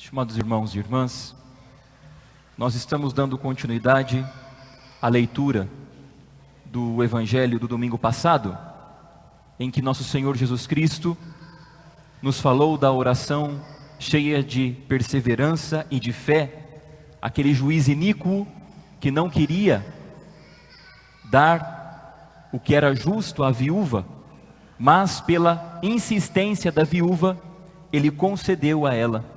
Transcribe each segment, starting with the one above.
Estimados irmãos e irmãs, nós estamos dando continuidade à leitura do Evangelho do domingo passado, em que nosso Senhor Jesus Cristo nos falou da oração cheia de perseverança e de fé, aquele juiz iníquo que não queria dar o que era justo à viúva, mas pela insistência da viúva, ele concedeu a ela.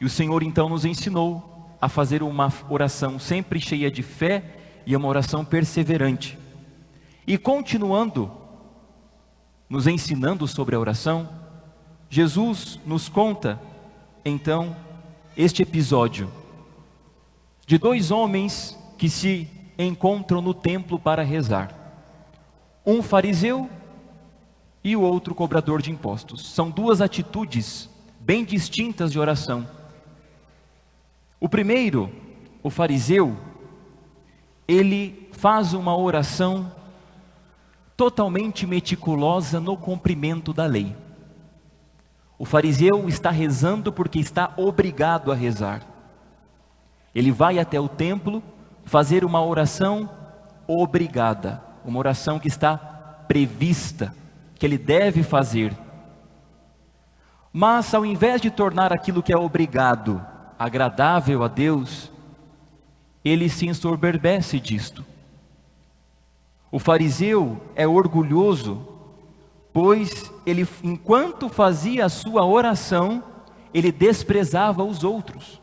E o Senhor então nos ensinou a fazer uma oração sempre cheia de fé e uma oração perseverante. E continuando nos ensinando sobre a oração, Jesus nos conta então este episódio de dois homens que se encontram no templo para rezar. Um fariseu e o outro cobrador de impostos. São duas atitudes bem distintas de oração. O primeiro, o fariseu, ele faz uma oração totalmente meticulosa no cumprimento da lei. O fariseu está rezando porque está obrigado a rezar. Ele vai até o templo fazer uma oração obrigada, uma oração que está prevista, que ele deve fazer. Mas ao invés de tornar aquilo que é obrigado agradável a Deus, ele se ensoberbece disto. O fariseu é orgulhoso, pois ele, enquanto fazia a sua oração, ele desprezava os outros.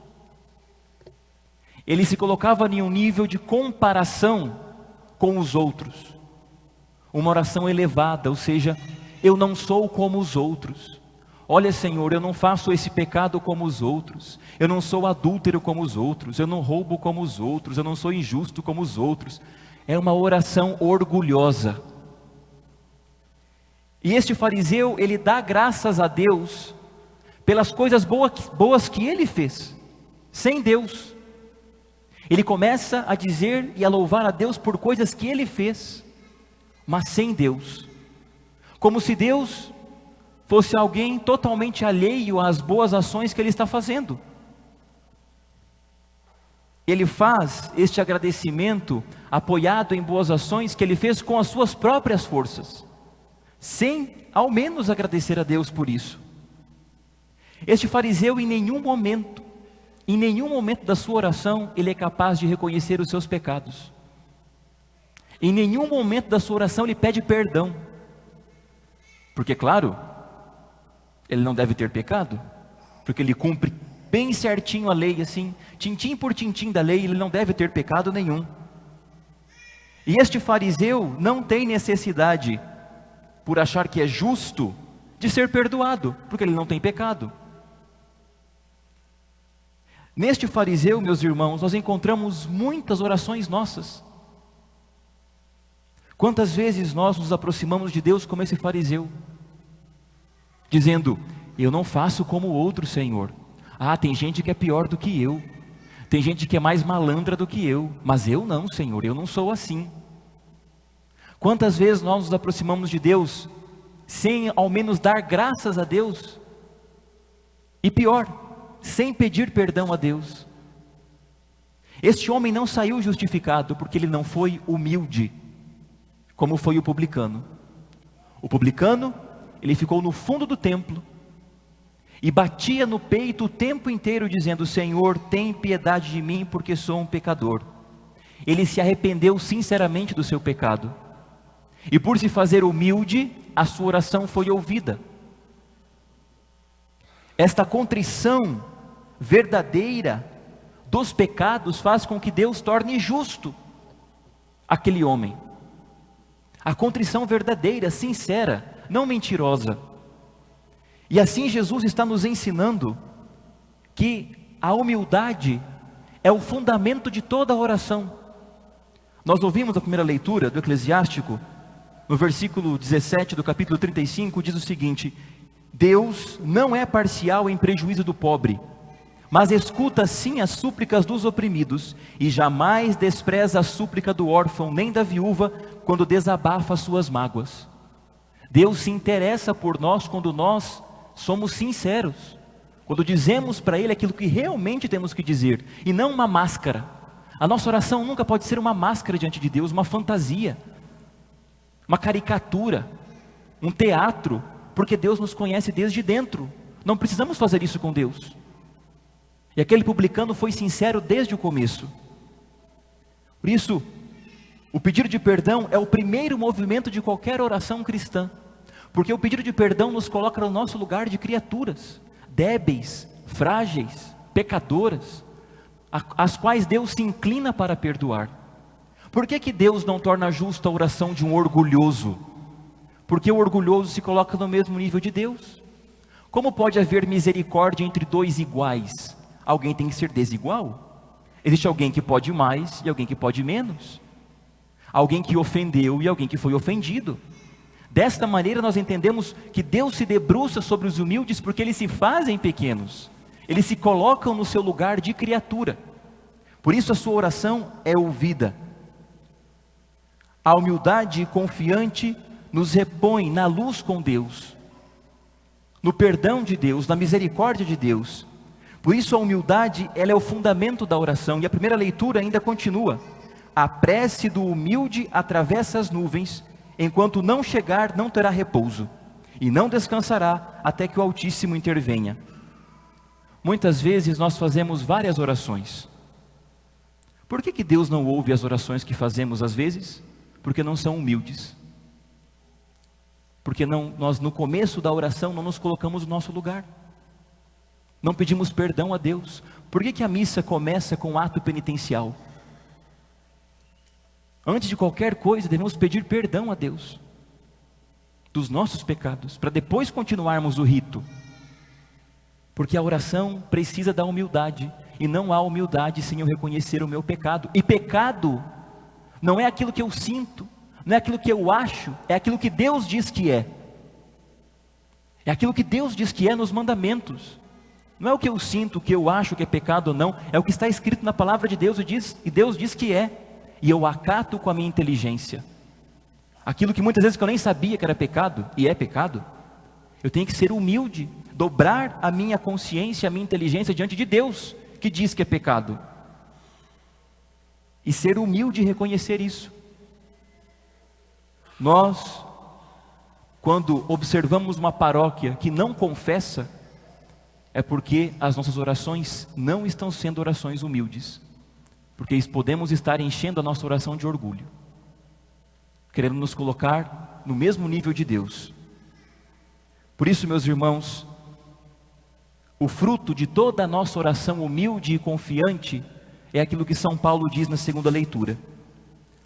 Ele se colocava em um nível de comparação com os outros. Uma oração elevada, ou seja, eu não sou como os outros. Olha, Senhor, eu não faço esse pecado como os outros. Eu não sou adúltero como os outros. Eu não roubo como os outros. Eu não sou injusto como os outros. É uma oração orgulhosa. E este fariseu, ele dá graças a Deus pelas coisas boas que ele fez, sem Deus. Ele começa a dizer e a louvar a Deus por coisas que ele fez, mas sem Deus. Como se Deus fosse alguém totalmente alheio às boas ações que ele está fazendo. Ele faz este agradecimento apoiado em boas ações que ele fez com as suas próprias forças, sem ao menos agradecer a Deus por isso. Este fariseu em nenhum momento da sua oração, ele é capaz de reconhecer os seus pecados. Em nenhum momento da sua oração ele pede perdão, porque claro, ele não deve ter pecado, porque ele cumpre bem certinho a lei, assim, tintim por tintim da lei, ele não deve ter pecado nenhum. E este fariseu não tem necessidade, por achar que é justo, de ser perdoado, porque ele não tem pecado. Neste fariseu, meus irmãos, nós encontramos muitas orações nossas. Quantas vezes nós nos aproximamos de Deus como esse fariseu, dizendo, eu não faço como o outro, Senhor. Ah, tem gente que é pior do que eu, tem gente que é mais malandra do que eu, mas eu não, Senhor, eu não sou assim. Quantas vezes nós nos aproximamos de Deus, sem ao menos dar graças a Deus, e pior, sem pedir perdão a Deus. Este homem não saiu justificado, porque ele não foi humilde, como foi o publicano. O publicano, ele ficou no fundo do templo, e batia no peito o tempo inteiro dizendo, Senhor, tem piedade de mim, porque sou um pecador. Ele se arrependeu sinceramente do seu pecado, e por se fazer humilde, a sua oração foi ouvida. Esta contrição verdadeira dos pecados faz com que Deus torne justo aquele homem. A contrição verdadeira, sincera, não mentirosa. E assim Jesus está nos ensinando que a humildade é o fundamento de toda a oração. Nós ouvimos a primeira leitura do Eclesiástico, no versículo 17 do capítulo 35, diz o seguinte, Deus não é parcial em prejuízo do pobre, mas escuta sim as súplicas dos oprimidos, e jamais despreza a súplica do órfão, nem da viúva, quando desabafa as suas mágoas. Deus se interessa por nós quando nós somos sinceros, quando dizemos para Ele aquilo que realmente temos que dizer, e não uma máscara. A nossa oração nunca pode ser uma máscara diante de Deus, uma fantasia, uma caricatura, um teatro, porque Deus nos conhece desde dentro. Não precisamos fazer isso com Deus. E aquele publicano foi sincero desde o começo. Por isso, o pedido de perdão é o primeiro movimento de qualquer oração cristã, porque o pedido de perdão nos coloca no nosso lugar de criaturas, débeis, frágeis, pecadoras, as quais Deus se inclina para perdoar. Por que Deus não torna justa a oração de um orgulhoso? Porque o orgulhoso se coloca no mesmo nível de Deus. Como pode haver misericórdia entre dois iguais? Alguém tem que ser desigual. Existe alguém que pode mais e alguém que pode menos. Alguém que ofendeu e alguém que foi ofendido. Desta maneira nós entendemos que Deus se debruça sobre os humildes porque eles se fazem pequenos. Eles se colocam no seu lugar de criatura. Por isso a sua oração é ouvida. A humildade confiante nos repõe na luz com Deus, no perdão de Deus, na misericórdia de Deus. Por isso a humildade, ela é o fundamento da oração. E a primeira leitura ainda continua: a prece do humilde atravessa as nuvens, enquanto não chegar não terá repouso, e não descansará até que o Altíssimo intervenha. Muitas vezes nós fazemos várias orações. Por que Deus não ouve as orações que fazemos às vezes? Porque não são humildes. Porque nós no começo da oração não nos colocamos no nosso lugar. Não pedimos perdão a Deus. Por que a missa começa com um ato penitencial? Antes de qualquer coisa devemos pedir perdão a Deus dos nossos pecados, para depois continuarmos o rito. Porque a oração precisa da humildade, e não há humildade sem eu reconhecer o meu pecado. E pecado não é aquilo que eu sinto, não é aquilo que eu acho, é aquilo que Deus diz que é. É aquilo que Deus diz que é nos mandamentos. Não é o que eu sinto, o que eu acho que é pecado ou não, é o que está escrito na palavra de Deus e Deus diz que é. E eu acato com a minha inteligência. Aquilo que muitas vezes eu nem sabia que era pecado, e é pecado, eu tenho que ser humilde, dobrar a minha consciência, a minha inteligência diante de Deus, que diz que é pecado. E ser humilde e reconhecer isso. Nós, quando observamos uma paróquia que não confessa, é porque as nossas orações não estão sendo orações humildes. Porque podemos estar enchendo a nossa oração de orgulho, querendo nos colocar no mesmo nível de Deus. Por isso, meus irmãos, o fruto de toda a nossa oração humilde e confiante é aquilo que São Paulo diz na segunda leitura: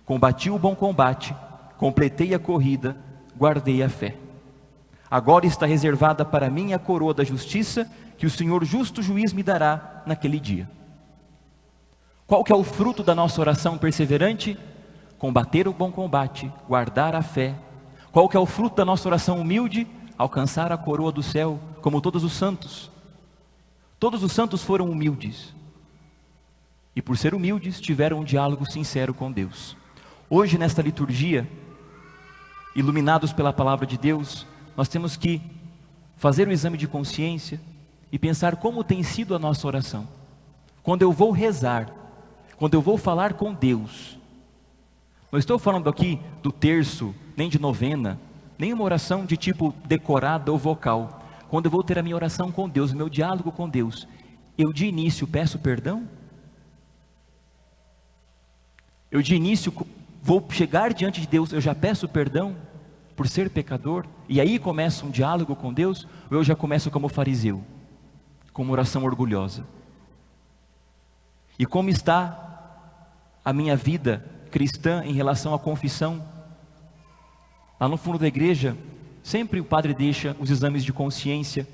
combati o bom combate, completei a corrida, guardei a fé. Agora está reservada para mim a coroa da justiça, que o Senhor justo juiz me dará naquele dia. Qual que é o fruto da nossa oração perseverante? Combater o bom combate, guardar a fé. Qual que é o fruto da nossa oração humilde? Alcançar a coroa do céu, como todos os santos. Todos os santos foram humildes. E por ser humildes, tiveram um diálogo sincero com Deus. Hoje, nesta liturgia, iluminados pela palavra de Deus, nós temos que fazer o exame de consciência e pensar como tem sido a nossa oração. Quando eu vou rezar, quando eu vou falar com Deus, não estou falando aqui do terço, nem de novena, nem uma oração de tipo decorada ou vocal. Quando eu vou ter a minha oração com Deus, o meu diálogo com Deus, eu de início peço perdão? Eu de início vou chegar diante de Deus, eu já peço perdão por ser pecador? E aí começa um diálogo com Deus? Ou eu já começo como fariseu, com uma oração orgulhosa? E como está a minha vida cristã em relação à confissão? Lá no fundo da igreja, sempre o padre deixa os exames de consciência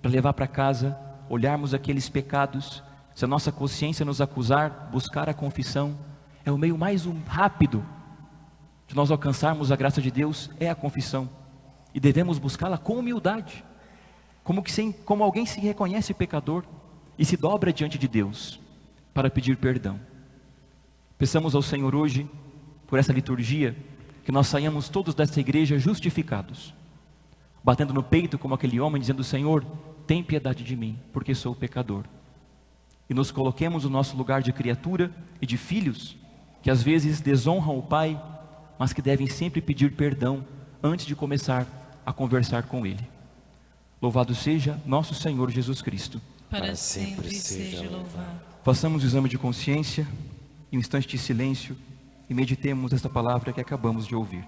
para levar para casa, olharmos aqueles pecados. Se a nossa consciência nos acusar, buscar a confissão. É o meio mais rápido de nós alcançarmos a graça de Deus, é a confissão. E devemos buscá-la com humildade, como alguém se reconhece pecador e se dobra diante de Deus para pedir perdão. Peçamos ao Senhor hoje, por essa liturgia, que nós saiamos todos desta igreja justificados. batendo no peito como aquele homem, dizendo: Senhor, tem piedade de mim, porque sou pecador. E nos coloquemos no nosso lugar de criatura e de filhos, que às vezes desonram o Pai, mas que devem sempre pedir perdão antes de começar a conversar com Ele. Louvado seja nosso Senhor Jesus Cristo. Para sempre seja louvado. Façamos o exame de consciência, em um instante de silêncio, e meditemos esta palavra que acabamos de ouvir.